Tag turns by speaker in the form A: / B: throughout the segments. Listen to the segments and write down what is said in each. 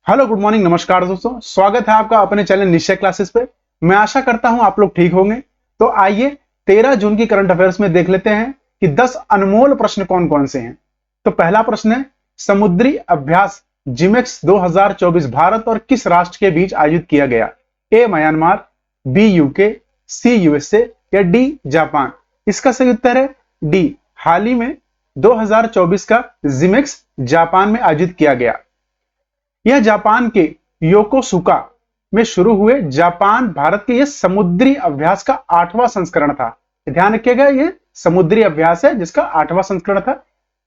A: Hello good morning नमस्कार दोस्तों, स्वागत है आपका अपने चैनल निश्चय क्लासेस पे। मैं आशा करता हूं आप लोग ठीक होंगे। तो आइए 13 जून की करंट अफेयर्स में देख लेते हैं कि 10 अनमोल प्रश्न कौन कौन से हैं। तो पहला प्रश्न है, समुद्री अभ्यास जिमेक्स 2024 भारत और किस राष्ट्र के बीच आयोजित किया गया? A Myanmar, B UK, C USA या डी जापान। इसका सही उत्तर है डी, हाल ही में 2024 का जिमेक्स जापान में आयोजित किया गया। यह जापान के योकोसुका में शुरू हुए जापान भारत के यह समुद्री अभ्यास का 8वां संस्करण था। ध्यान रखिएगा, यह समुद्री अभ्यास है जिसका 8वां संस्करण था,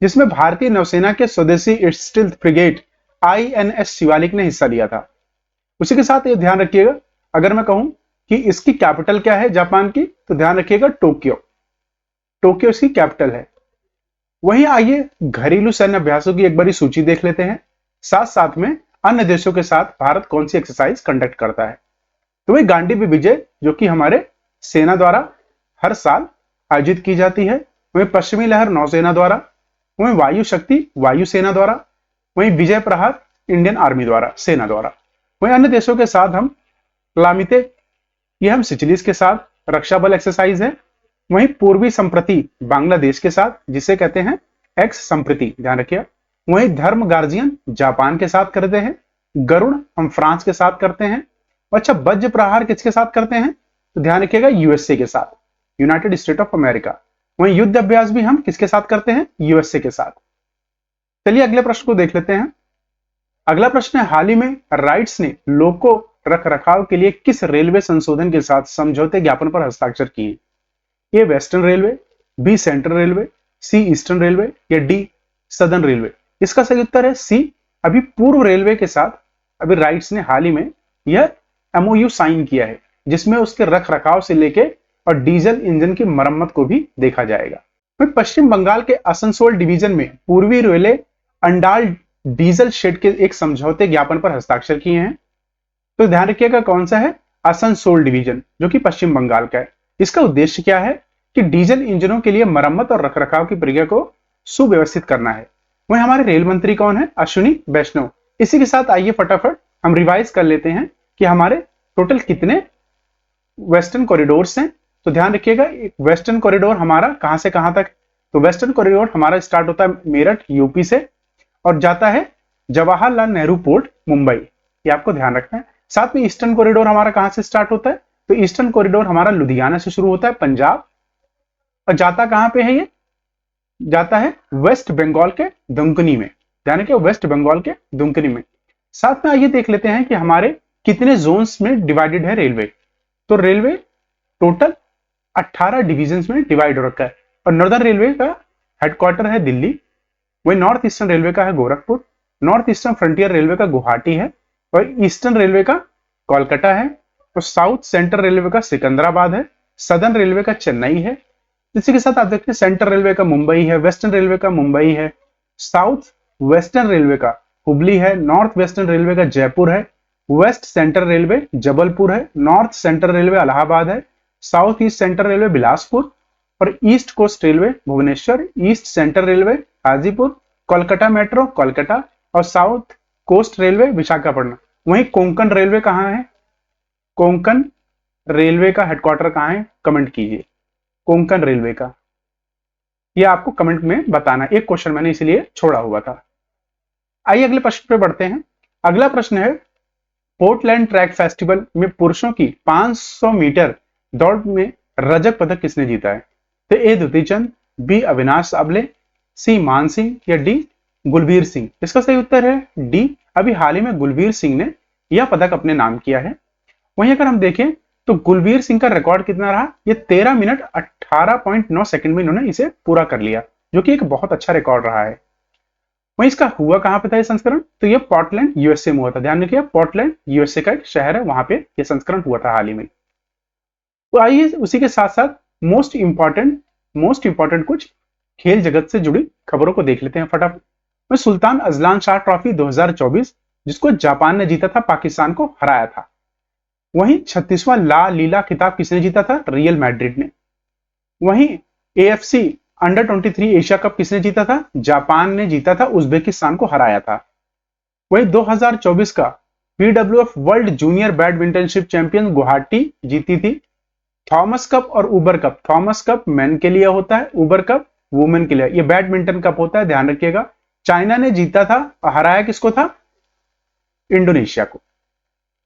A: जिसमें भारतीय नौसेना के स्वदेशी स्टील्थ फ्रिगेट आईएनएस शिवालिक ने हिस्सा लिया था। उसी के साथ ये ध्यान रखिएगा, अगर मैं कहूं कि इसकी कैपिटल क्या है जापान की, तो ध्यान रखिएगा टोक्यो। टोक्यो इसकी कैपिटल है। वहीं आइए घरेलू सैन्य अभ्यासों की एक बारी सूची देख लेते हैं, साथ साथ में अन्य देशों के साथ भारत कौन सी एक्सरसाइज कंडक्ट करता है। तो वही गांडीवी विजय जो कि हमारे सेना द्वारा हर साल आयोजित की जाती है, वहीं पश्चिमी लहर नौसेना द्वारा, वहीं वायु शक्ति वायुसेना द्वारा, वहीं विजय प्रहार इंडियन आर्मी द्वारा सेना द्वारा। वहीं अन्य देशों के साथ हम लामिते, ये हम सिचिलिस के साथ रक्षा बल एक्सरसाइज है। वहीं पूर्वी संप्रति बांग्लादेश के साथ जिसे कहते हैं एक्स संप्रति, ध्यान रखिए। वहीं धर्म गार्जियन जापान के साथ करते हैं। गरुड़ हम फ्रांस के साथ करते हैं। अच्छा, वज्र प्रहार किसके साथ करते हैं? तो ध्यान रखिएगा यूएसए के साथ, यूनाइटेड स्टेट ऑफ अमेरिका। वहीं युद्ध अभ्यास भी हम किसके साथ करते हैं? यूएसए के साथ। चलिए अगले प्रश्न को देख लेते हैं। अगला प्रश्न है, हाल ही में राइट्स ने लोको रख रखाव के लिए किस रेलवे संशोधन के साथ समझौते ज्ञापन पर हस्ताक्षर किए? A western railway, B central railway, C eastern railway या डी सदर्न रेलवे। इसका सही उत्तर है सी, अभी पूर्व रेलवे के साथ अभी राइट्स ने हाल ही में यह एमओयू साइन किया है, जिसमें उसके रख रखाव से लेके और डीजल इंजन की मरम्मत को भी देखा जाएगा। वहीं पश्चिम बंगाल के आसनसोल डिवीजन में पूर्वी रेलवे अंडाल डीजल शेड के एक समझौते ज्ञापन पर हस्ताक्षर किए हैं। तो ध्यान रखिएगा कौन सा है? आसनसोल डिवीजन जो कि पश्चिम बंगाल का है। इसका उद्देश्य क्या है कि डीजल इंजनों के लिए मरम्मत और रखरखाव की प्रक्रिया को सुव्यवस्थित करना है। वहीं हमारे रेल मंत्री कौन है? अश्विनी वैष्णव। इसी के साथ आइए फटाफट हम रिवाइज कर लेते हैं कि हमारे टोटल कितने वेस्टर्न कॉरिडोर्स हैं। तो ध्यान रखिएगा, वेस्टर्न कॉरिडोर हमारा कहां से कहां तक? तो वेस्टर्न कॉरिडोर हमारा स्टार्ट होता है मेरठ यूपी से और जाता है जवाहरलाल नेहरू पोर्ट मुंबई, ये आपको ध्यान रखना है। साथ में ईस्टर्न कॉरिडोर हमारा कहां से स्टार्ट होता है? तो ईस्टर्न कॉरिडोर हमारा लुधियाना से शुरू होता है पंजाब, और जाता कहां पे है? ये जाता है वेस्ट बंगाल के दुमकनी में, यानी कि वेस्ट बंगाल के दुमकनी में। साथ में आइए देख लेते हैं कि हमारे कितने जोन्स में डिवाइडेड है रेलवे। तो रेलवे टोटल 18 डिविजन्स में डिवाइड हो रखा है, और नॉर्दर्न रेलवे का हेडक्वार्टर है दिल्ली, वही नॉर्थ ईस्टर्न रेलवे का है Gorakhpur, north eastern frontier railway का गुवाहाटी है, और ईस्टर्न रेलवे का कोलकाता है, और साउथ सेंट्रल रेलवे का सिकंदराबाद है, सदर्न रेलवे का चेन्नई है। इसी के साथ आप देखते हैं सेंट्रल रेलवे का मुंबई है, वेस्टर्न रेलवे का मुंबई है, साउथ वेस्टर्न रेलवे का हुबली है, नॉर्थ वेस्टर्न रेलवे का जयपुर है, वेस्ट सेंट्रल रेलवे जबलपुर है, नॉर्थ सेंट्रल रेलवे इलाहाबाद है, south east central railway Bilaspur, और east coast railway Bhubaneswar, east central railway Hajipur, Kolkata metro Kolkata, और साउथ कोस्ट रेलवे विशाखापट्टनम। वहीं कोंकण रेलवे कहाँ है? कोंकण रेलवे का हेडक्वार्टर कहाँ है? कमेंट कीजिए कोंकण रेलवे का, यह आपको कमेंट में बताना। एक क्वेश्चन मैंने इसलिए छोड़ा हुआ था। आइए अगले प्रश्न पे बढ़ते हैं। अगला प्रश्न है, पोर्टलैंड ट्रैक फेस्टिवल में पुरुषों की 500 मीटर दौड़ में रजत पदक किसने जीता है? तो ए द्युति चंद, बी अविनाश अबले, सी मान सिंह या डी गुलबीर सिंह। इसका सही उत्तर है डी, अभी हाल ही में गुलबीर सिंह ने यह पदक अपने नाम किया है। वहीं अगर हम देखें तो गुलबीर सिंह का रिकॉर्ड कितना रहा? ये 13 मिनट 18.9 सेकंड में इन्होंने इसे पूरा कर लिया, जो कि एक बहुत अच्छा रिकॉर्ड रहा है। वहीं इसका हुआ कहां पे था ये संस्करण? तो ये पोर्टलैंड यूएसए में हुआ था। ध्यान रखिए, पोर्टलैंड यूएसए का एक शहर है, वहां पे ये संस्करण हुआ था हाल ही में। तो आइए उसी के साथ साथ मोस्ट इंपॉर्टेंट कुछ खेल जगत से जुड़ी खबरों को देख लेते हैं फटाफट। में सुल्तान अजलान शाह ट्रॉफी 2024 जिसको जापान ने जीता था, पाकिस्तान को हराया था। वहीं 36वां ला लीला खिताब किसने जीता था? रियल मैड्रिड ने। वहीं एएफसी अंडर 23 एशिया कप किसने जीता था? जापान ने जीता था, उज्बेकिस्तान को हराया था। वही 2024 का BWF वर्ल्ड जूनियर बैडमिंटनशिप चैंपियन गुवाहाटी जीती थी। थॉमस कप और Uber cup, Thomas cup men के लिए होता है, उबर कप वुमेन के लिए, ये बैडमिंटन कप होता है, ध्यान रखिएगा। चाइना ने जीता था और हराया किसको था? इंडोनेशिया को।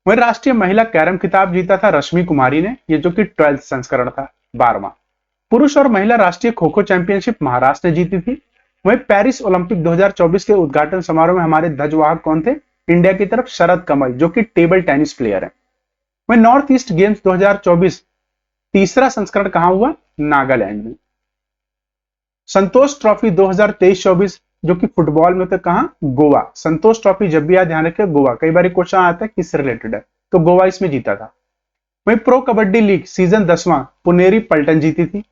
A: वही राष्ट्रीय महिला कैरम खिताब जीता था रश्मि कुमारी ने, ये जो कि 12th संस्करण था, 12वां। पुरुष और महिला राष्ट्रीय खो खो चैंपियनशिप महाराष्ट्र ने जीती थी। वहीं पेरिस ओलंपिक 2024 के उद्घाटन समारोह में हमारे ध्वजवाहक कौन थे? इंडिया की तरफ शरद कमल, जो कि टेबल टेनिस प्लेयर है। वहीं नॉर्थ ईस्ट गेम्स 2024 तीसरा संस्करण कहां हुआ? नागालैंड में। संतोष ट्रॉफी 2023-24 जो कि फुटबॉल में तो कहां? गोवा। संतोष ट्रॉफी जब भी याद, ध्यान रखिए गोवा, कई बार क्वेश्चन आता है किससे रिलेटेड है, तो गोवा इसमें जीता था। वहीं प्रो कबड्डी लीग सीजन 10वां पुनेरी पलटन जीती थी।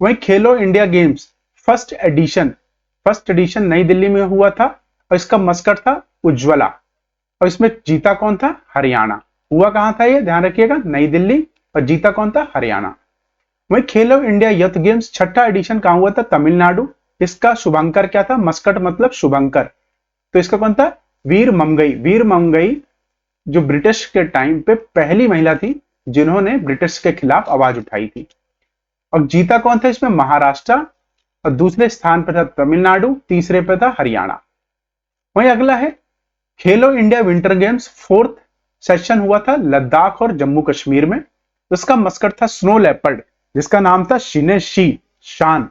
A: वहीं खेलो इंडिया गेम्स फर्स्ट एडिशन नई दिल्ली में हुआ था और इसका मस्कट था उज्ज्वला, और इसमें जीता कौन था? हरियाणा। हुआ कहां था ये? ध्यान रखिएगा नई दिल्ली, और जीता कौन था? हरियाणा। वहीं खेलो इंडिया यूथ गेम्स छठा एडिशन कहां हुआ था? तमिलनाडु। इसका शुभंकर क्या था? मस्कट मतलब शुभंकर, तो इसका कौन था? वीर मंगई। वीर मंगई जो ब्रिटिश के टाइम पे पहली महिला थी जिन्होंने ब्रिटिश के खिलाफ आवाज उठाई थी। और जीता कौन था इसमें? महाराष्ट्र, और दूसरे स्थान पर था तमिलनाडु, तीसरे पर था हरियाणा। वहीं अगला है खेलो India winter games, fourth session हुआ था लद्दाख और जम्मू कश्मीर में। उसका मस्कट था स्नो लेपर्ड, जिसका नाम था शिने शी शान।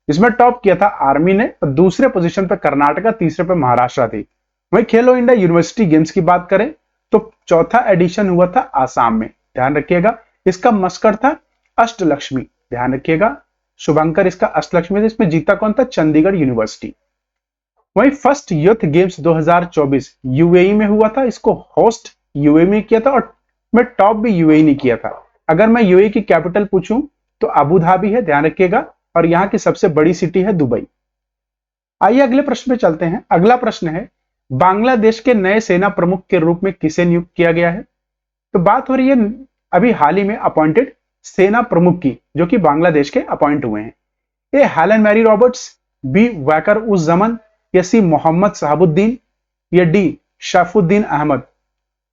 A: इसमें टॉप किया था आर्मी ने, और दूसरे पोजीशन पर कर्नाटका, तीसरे पर महाराष्ट्र थी। वहीं खेलो इंडिया यूनिवर्सिटी गेम्स की बात करें तो चौथा एडिशन हुआ था आसाम में, ध्यान रखिएगा। इसका मस्कट था अष्टलक्ष्मी, ध्यान रखिएगा शुभंकर इसका अष्टलक्ष्मी था। इसमें जीता कौन था? चंडीगढ़ यूनिवर्सिटी। वहीं फर्स्ट यूथ गेम्स 2024 यूएई में हुआ था, इसको होस्ट यूएई में किया था, और मैं टॉप भी यूएई ने किया था। अगर मैं यूएई की कैपिटल पूछूं तो अबू धाबी है, ध्यान रखिएगा, और यहां की सबसे बड़ी सिटी है दुबई। आइए अगले प्रश्न पे चलते हैं। अगला प्रश्न है बांग्लादेश के नए सेना प्रमुख के रूप में किसे नियुक्त किया गया है? तो बात हो रही है अभी हाल ही में अपॉइंटेड सेना प्रमुख की, जो कि बांग्लादेश के अपॉइंट हुए हैं। A Helen Mary Roberts, B Waker Uz Zaman, या सी मोहम्मद शहाबुद्दीन, या डी शैफुद्दीन अहमद।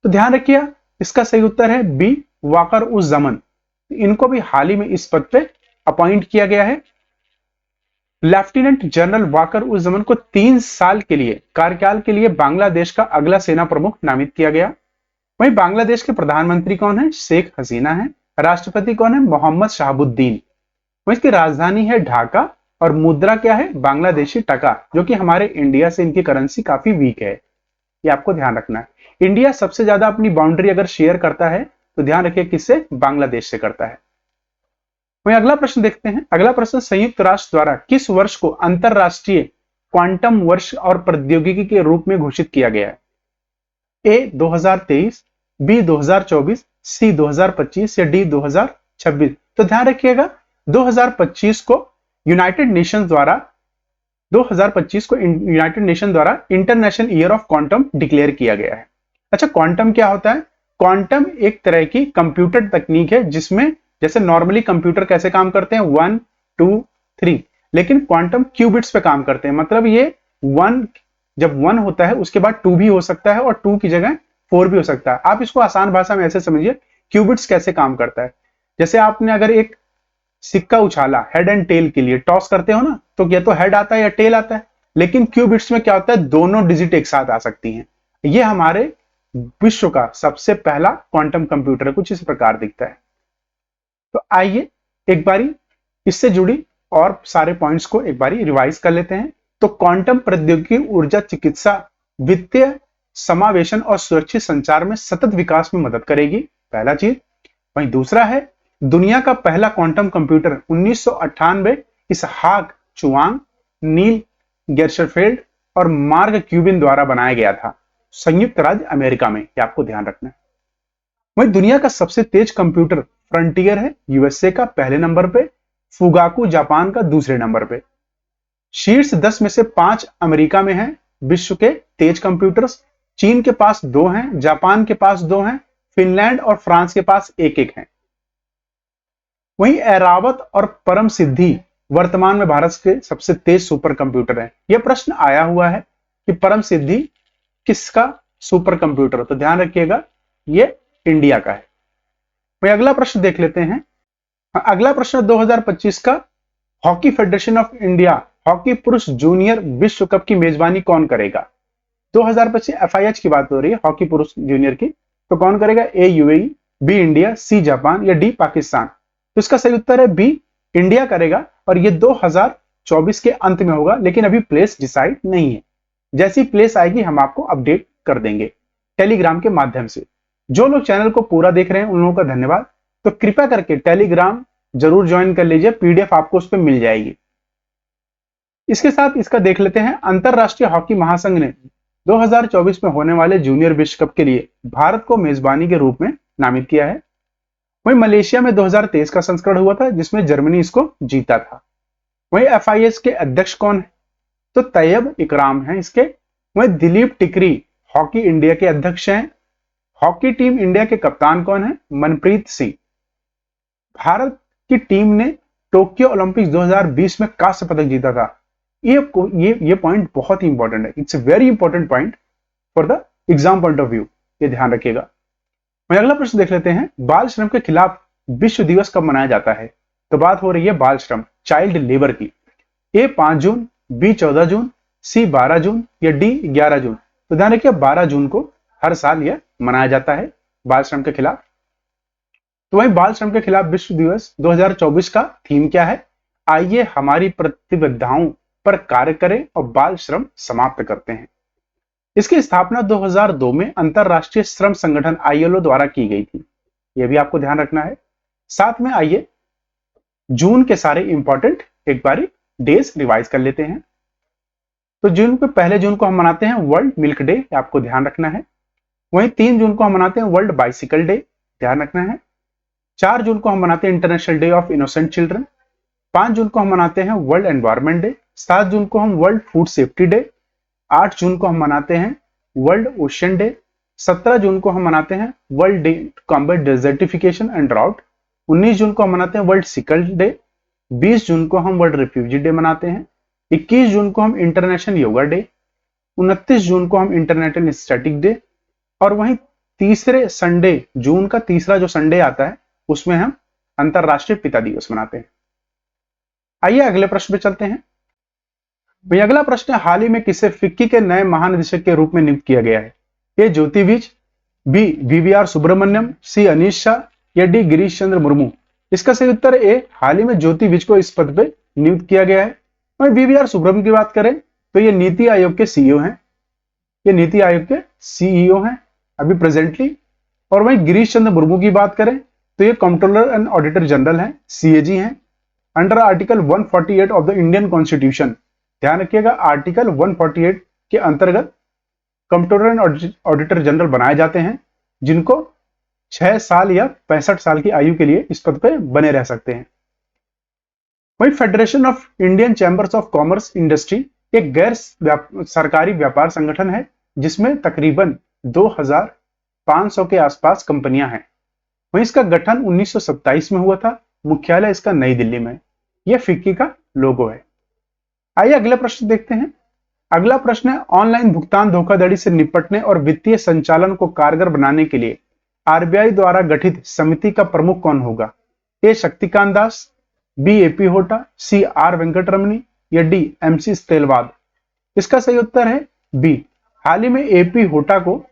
A: तो ध्यान रखिए इसका सही उत्तर है बी वाकर उस जमन। इनको भी हाल ही में इस पद पे अपॉइंट किया गया है। लेफ्टिनेंट जनरल वाकर उस जमन को 3 साल के लिए कार्यकाल के लिए बांग्लादेश का अगला सेना प्रमुख नामित किया गया। वहीं बांग्लादेश के प्रधानमंत्री कौन है? शेख हसीना है। राष्ट्रपति कौन है? मोहम्मद शहाबुद्दीन। वहीं इसकी राजधानी है ढाका, और मुद्रा क्या है? बांग्लादेशी टका, जो कि हमारे इंडिया से इनकी करेंसी काफी वीक है, ये आपको ध्यान रखना है। इंडिया सबसे ज्यादा अपनी बाउंड्री अगर शेयर करता है तो ध्यान रखिए किससे? बांग्लादेश से करता है। वहीं अगला प्रश्न देखते हैं। अगला प्रश्न संयुक्त राष्ट्र द्वारा किस वर्ष को अंतरराष्ट्रीय क्वांटम वर्ष और प्रौद्योगिकी के रूप में घोषित किया गया है? ए 2023, बी 2024, सी 2025, या डी 2026। तो ध्यान रखिएगा 2025 को यूनाइटेड नेशन द्वारा 2025 को यूनाइटेड नेशन द्वारा international year of quantum declare किया गया है। अच्छा, क्वांटम क्या होता है? क्वांटम एक तरह की कंप्यूटर तकनीक है जिसमें जैसे नॉर्मली कंप्यूटर कैसे काम करते हैं 1 2 3, लेकिन क्वांटम क्यूबिट्स पे काम करते हैं। मतलब ये 1 जब 1 होता है उसके बाद 2 भी हो सकता है, और 2 की जगह 4 भी हो सकता है। आप इसको आसान भाषा में ऐसे समझिए क्यूबिट्स कैसे काम करता है। जैसे आपने अगर एक सिक्का उछाला हेड एंड टेल के लिए, टॉस करते हो ना, तो या तो हेड आता है या टेल आता है, लेकिन क्यूबिट्स में क्या होता है? दोनों डिजिट एक साथ आ सकती हैं। ये हमारे विश्व का सबसे पहला क्वांटम कंप्यूटर है, कुछ इस प्रकार दिखता है। तो आइए एक बारी इससे जुड़ी और सारे पॉइंट्स को एक बारी रिवाइज कर लेते हैं। तो क्वांटम प्रौद्योगिकी ऊर्जा चिकित्सा वित्तीय समावेशन और सुरक्षित संचार में सतत विकास में मदद करेगी, पहला चीज। वहीं दूसरा है दुनिया का पहला क्वांटम कंप्यूटर 1998 इसहाक चुआंग, नील गेर्शफेल्ड और मार्क क्यूबिन द्वारा बनाया गया था, संयुक्त राज्य अमेरिका में, ये आपको ध्यान रखना है। वहीं दुनिया का सबसे तेज कंप्यूटर फ्रंटियर है यूएसए का पहले नंबर पे, फुगाकू जापान का दूसरे नंबर पे। शीर्ष 10 में से 5 अमेरिका में हैं विश्व के तेज कंप्यूटर्स। चीन के पास 2 हैं, जापान के पास 2 हैं, फिनलैंड और फ्रांस के पास 1-1 हैं। वहीं ऐरावत और परम सिद्धि वर्तमान में भारत के सबसे तेज सुपर कंप्यूटर हैं। यह प्रश्न आया हुआ है कि परम सिद्धि किसका सुपर कंप्यूटर? तो ध्यान रखिएगा ये इंडिया का है। वही अगला प्रश्न देख लेते हैं। अगला प्रश्न 2025 का hockey federation of India hockey पुरुष जूनियर विश्व कप की मेजबानी कौन करेगा? 2025 एफआईएच की बात हो रही है हॉकी पुरुष जूनियर की, तो कौन करेगा? A UAE, B India, C Japan या डी पाकिस्तान? तो इसका सही उत्तर है बी, इंडिया करेगा और ये 2024 के अंत में होगा, लेकिन अभी प्लेस डिसाइड नहीं है। जैसी प्लेस आएगी हम आपको अपडेट कर देंगे टेलीग्राम के माध्यम से। जो लोग चैनल को पूरा देख रहे हैं उन लोगों का धन्यवाद। तो कृपया करके टेलीग्राम जरूर ज्वाइन कर लीजिए, पीडीएफ आपको उस पर मिल जाएगी। इसके साथ इसका देख लेते हैं। अंतरराष्ट्रीय हॉकी महासंघ ने 2024 में होने वाले जूनियर विश्व कप के लिए भारत को मेजबानी के रूप में नामित किया है। वहीं मलेशिया में 2023 का संस्करण हुआ था जिसमें जर्मनी इसको जीता था। वहीं एफआईएच के अध्यक्ष कौन है? तो तैयब इकराम है इसके। वहीं दिलीप टिकरी हॉकी इंडिया के अध्यक्ष हैं। हॉकी टीम इंडिया के कप्तान कौन है? मनप्रीत सिंह। भारत की टीम ने टोक्यो ओलंपिक्स 2020 में कांस्य पदक जीता था। ये पॉइंट बहुत ही इंपॉर्टेंट है। It's a very important point for the exam point of view, ये ध्यान रखिएगा। मैं अगला प्रश्न देख लेते हैं। बाल श्रम के खिलाफ विश्व दिवस कब मनाया जाता है? तो बात हो रही है बाल श्रम, चाइल्ड लेबर की। ए 5 जून, बी 14 जून, सी 12 जून या डी 11 जून? तो ध्यान रखिए 12 जून को हर साल यह मनाया जाता है बाल श्रम के खिलाफ। तो वही बाल श्रम के खिलाफ विश्व दिवस 2024 का थीम क्या है? आइए हमारी प्रतिबद्धताओं पर कार्य करें और बाल श्रम समाप्त करते हैं। इसकी स्थापना 2002 में अंतरराष्ट्रीय श्रम संगठन आईएलओ द्वारा की गई थी, यह भी आपको ध्यान रखना है। साथ में आइए जून के सारे इंपॉर्टेंट एक बारी डेज रिवाइज कर लेते हैं। तो जून को, पहले जून को हम मनाते हैं वर्ल्ड मिल्क डे, आपको ध्यान रखना है। वहीं 3 जून को हम मनाते हैं वर्ल्ड बाइसिकल डे, ध्यान रखना है। 4 जून को हम मनाते हैं international day of innocent children. 5 जून को हम मनाते हैं वर्ल्ड एनवायरनमेंट डे। 7 जून को हम वर्ल्ड फूड सेफ्टी डे। 8 जून को हम मनाते हैं वर्ल्ड ओशन डे। 17 जून को हम मनाते हैं world day to combat desertification and drought. 19 जून को हम मनाते हैं वर्ल्ड सिकल डे। 20 जून को हम वर्ल्ड रिफ्यूजी डे मनाते हैं। 21 जून को हम इंटरनेशनल योगा डे। 29 जून को हम इंटरनेशनल स्टैटिक डे। और वहीं तीसरे संडे, जून का तीसरा जो संडे आता है उसमें हम अंतरराष्ट्रीय पिता दिवस मनाते हैं। आइए अगले प्रश्न पे चलते हैं। भाई अगला प्रश्न है, हाल ही में किसे फिक्की के नए महानिदेशक के रूप में नियुक्त किया गया है? ए ज्योति विज, बी वीवीआर सुब्रमण्यम, सी अनीश शाह या डी गिरीश चंद्र मुर्मू? इसका सही उत्तर ए, हाल ही में ज्योति विज को इस पद पे नियुक्त किया गया है। वहीं वीवीआर सुब्रमण्यम की बात करें तो ये नीति आयोग के सीईओ हैं, ये नीति आयोग के सीईओ हैं अभी प्रेजेंटली। और वहीं गिरीश चंद्र मुर्मू की बात करें तो ये कंट्रोलर एंड ऑडिटर जनरल हैं, सीएजी हैं, under article 148 of the Indian constitution. ध्यान रखिएगा आर्टिकल 148 के अंतर्गत कंट्रोलर एंड ऑडिटर जनरल बनाए जाते हैं, जिनको 6 साल या 65 साल की आयु के लिए इस पद पे बने रह सकते हैं। वही federation of Indian chambers of commerce industry एक गैर सरकारी व्यापार संगठन है जिसमें तकरीबन 2500 के आसपास कंपनियां हैं। वहीं इसका गठन 1927 में हुआ था, मुख्यालय इसका नई दिल्ली में। यह फिक्की का लोगो है। आइए अगला प्रश्न देखते हैं। अगला प्रश्न है, ऑनलाइन भुगतान धोखाधड़ी से निपटने और वित्तीय संचालन को कारगर बनाने के लिए आरबीआई द्वारा गठित समिति का प्रमुख कौन होगा? A Shaktikanta Das, B AP Hota, C R Venkataramani या डी एमसी स्तेलवाद? इसका सही उत्तर है बी, हाल ही में एपी होटा को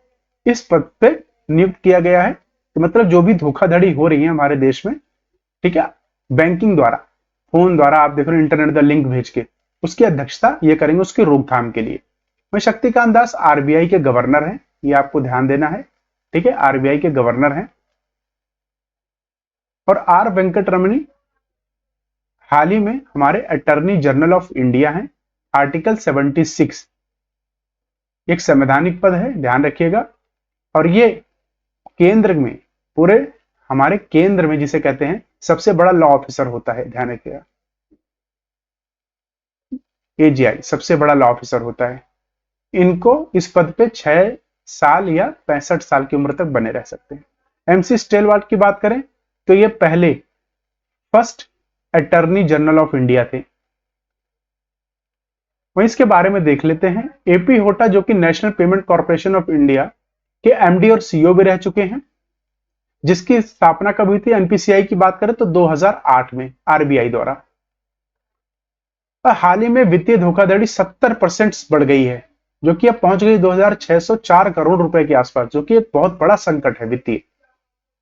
A: इस पद पे नियुक्त किया गया है। तो मतलब जो भी धोखाधड़ी हो रही है हमारे देश में, ठीक है, बैंकिंग द्वारा, फोन द्वारा, आप देख रहे हो इंटरनेट का लिंक भेज के, उसकी अध्यक्षता ये करेंगे उसकी रोकथाम के लिए। वही शक्तिकांत दास आरबीआई के गवर्नर हैं, ये आपको ध्यान देना है, ठीक है, आरबीआई के गवर्नर हैं। और आर वेंकटरमणी हाल ही में हमारे अटॉर्नी जनरल ऑफ इंडिया हैं। आर्टिकल 76 एक संवैधानिक पद है, ध्यान रखिएगा। और ये केंद्र में, पूरे हमारे केंद्र में जिसे कहते हैं सबसे बड़ा लॉ ऑफिसर होता है, ध्यान रखिएगा। एजीआई सबसे बड़ा लॉ ऑफिसर होता है। इनको इस पद पे 6 साल या 65 साल की उम्र तक बने रह सकते हैं। एमसी स्टेलवार्ट की बात करें तो ये पहले first attorney general of India थे। वहीं इसके बारे में देख लेते हैं। एपी होटा जो कि national payment corporation of India के एमडी और सीईओ भी रह चुके हैं, जिसकी स्थापना कब हुई थी? एनपीसीआई की बात करें तो 2008 में आरबीआई द्वारा। हाल ही में वित्तीय धोखाधड़ी 70% बढ़ गई है, जो कि अब पहुंच गई 2604 करोड़ रुपए के आसपास, जो कि एक बहुत बड़ा संकट है वित्तीय।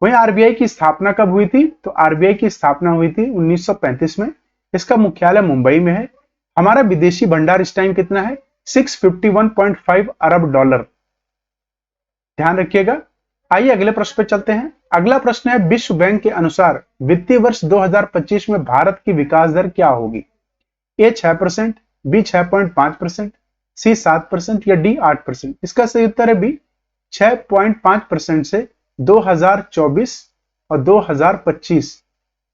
A: वहीं आरबीआई की स्थापना कब हुई थी? तो आरबीआई की स्थापना हुई थी 1935 में। इसका मुख्यालय मुंबई में है। हमारा विदेशी भंडार इस टाइम कितना है? 651.5 अरब डॉलर। ध्यान रखिएगा। आइए अगले प्रश्न पे चलते हैं। अगला प्रश्न है, विश्व बैंक के अनुसार वित्तीय वर्ष 2025 में भारत की विकास दर क्या होगी? ए 6%, बी 6.5%, सी 7% या डी 8%। इसका सही उत्तर है बी 6.5% से 2024 और 2025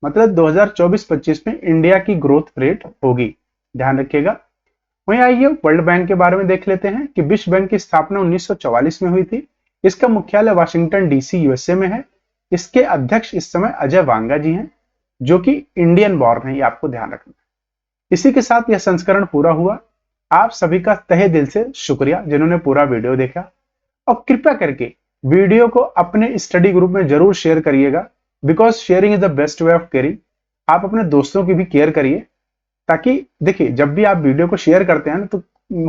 A: मतलब 2024-25 में इंडिया की ग्रोथ रेट होगी। ध्यान रखिएगा। वहीं आइए वर्ल्ड बैंक के बारे में देख लेते हैं कि विश्व बैंक की स्थापना 1944 में हुई थी। इसका मुख्यालय वाशिंगटन डीसी यूएसए में है। इसके अध्यक्ष इस समय अजय वांगा जी हैं, जो कि इंडियन बॉर्न है, ये आपको ध्यान रखना है। इसी के साथ यह संस्करण पूरा हुआ। आप सभी का तहे दिल से शुक्रिया जिन्होंने पूरा वीडियो देखा, और कृपया करके वीडियो को अपने स्टडी ग्रुप में जरूर शेयर करिएगा, because sharing is the best way of caring. आप अपने दोस्तों की भी केयर करिए, ताकि देखिए जब भी आप वीडियो को शेयर करते हैं ना, तो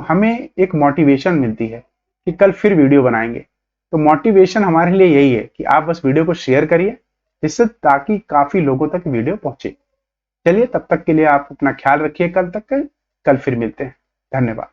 A: हमें एक मोटिवेशन मिलती है कि कल फिर वीडियो बनाएंगे। तो मोटिवेशन हमारे लिए यही है कि आप बस वीडियो को शेयर करिए, जिससे ताकि काफी लोगों तक वीडियो पहुंचे। चलिए तब तक के लिए आप अपना ख्याल रखिए। कल फिर मिलते हैं। धन्यवाद।